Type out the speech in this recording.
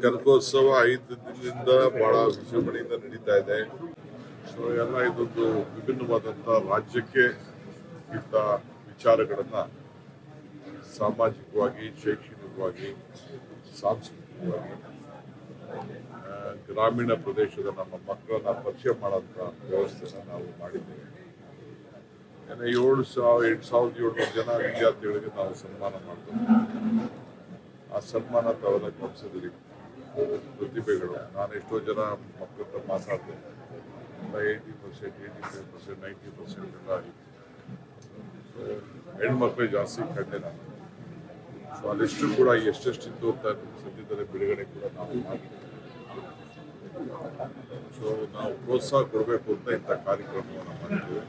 ಕನಕೋತ್ಸವ 5 ದಿನದಿಂದ ಬಹಳ ವಿಜೃಂಭಣೆಯಿಂದ ನಡೀತಾ ಇದೆ. ಸೊ ಎಲ್ಲ ಇದೊಂದು ವಿಭಿನ್ನವಾದಂಥ ರಾಜ್ಯಕ್ಕೆ ಇಂಥ ವಿಚಾರಗಳನ್ನು ಸಾಮಾಜಿಕವಾಗಿ, ಶೈಕ್ಷಣಿಕವಾಗಿ, ಸಾಂಸ್ಕೃತಿಕವಾಗಿ ಗ್ರಾಮೀಣ ಪ್ರದೇಶದ ನಮ್ಮ ಮಕ್ಕಳನ್ನ ಪರಿಚಯ ಮಾಡೋಂಥ ವ್ಯವಸ್ಥೆನ ನಾವು ಮಾಡಿದ್ದೇವೆ. 8,700 ಜನ ವಿದ್ಯಾರ್ಥಿಗಳಿಗೆ ನಾವು ಸನ್ಮಾನ ಮಾಡ್ತೇವೆ. ಆ ಸನ್ಮಾನ ತಾವೆಲ್ಲ ಗಮನಿಸಿದ್ರಿ. ಪ್ರತಿಭೆಗಳು, ನಾನು ಎಷ್ಟೋ ಜನ ಮಕ್ಕಳ ಹತ್ರ ಮಾತಾಡಿದೆ. 80%, 85%, 90% ಎಲ್ಲ ಆಗಿದೆ. ಸೊ ಹೆಣ್ಮಕ್ಳು ಜಾಸ್ತಿ ಕಂಡೆ ನಾನು. ಸೊ ಅಲ್ಲಿಷ್ಟು ಕೂಡ ಎಷ್ಟೆಷ್ಟಿತ್ತು ಅಂತ ಸದ್ಯದಲ್ಲೇ ಬಿಡುಗಡೆ ಕೂಡ ನಾವು ಮಾಡಿದ್ದೇವೆ. ಸೊ ನಾವು ಪ್ರೋತ್ಸಾಹ ಕೊಡಬೇಕು ಅಂತ ಇಂಥ ಕಾರ್ಯಕ್ರಮವನ್ನು ಮಾಡಿದ್ದೇವೆ.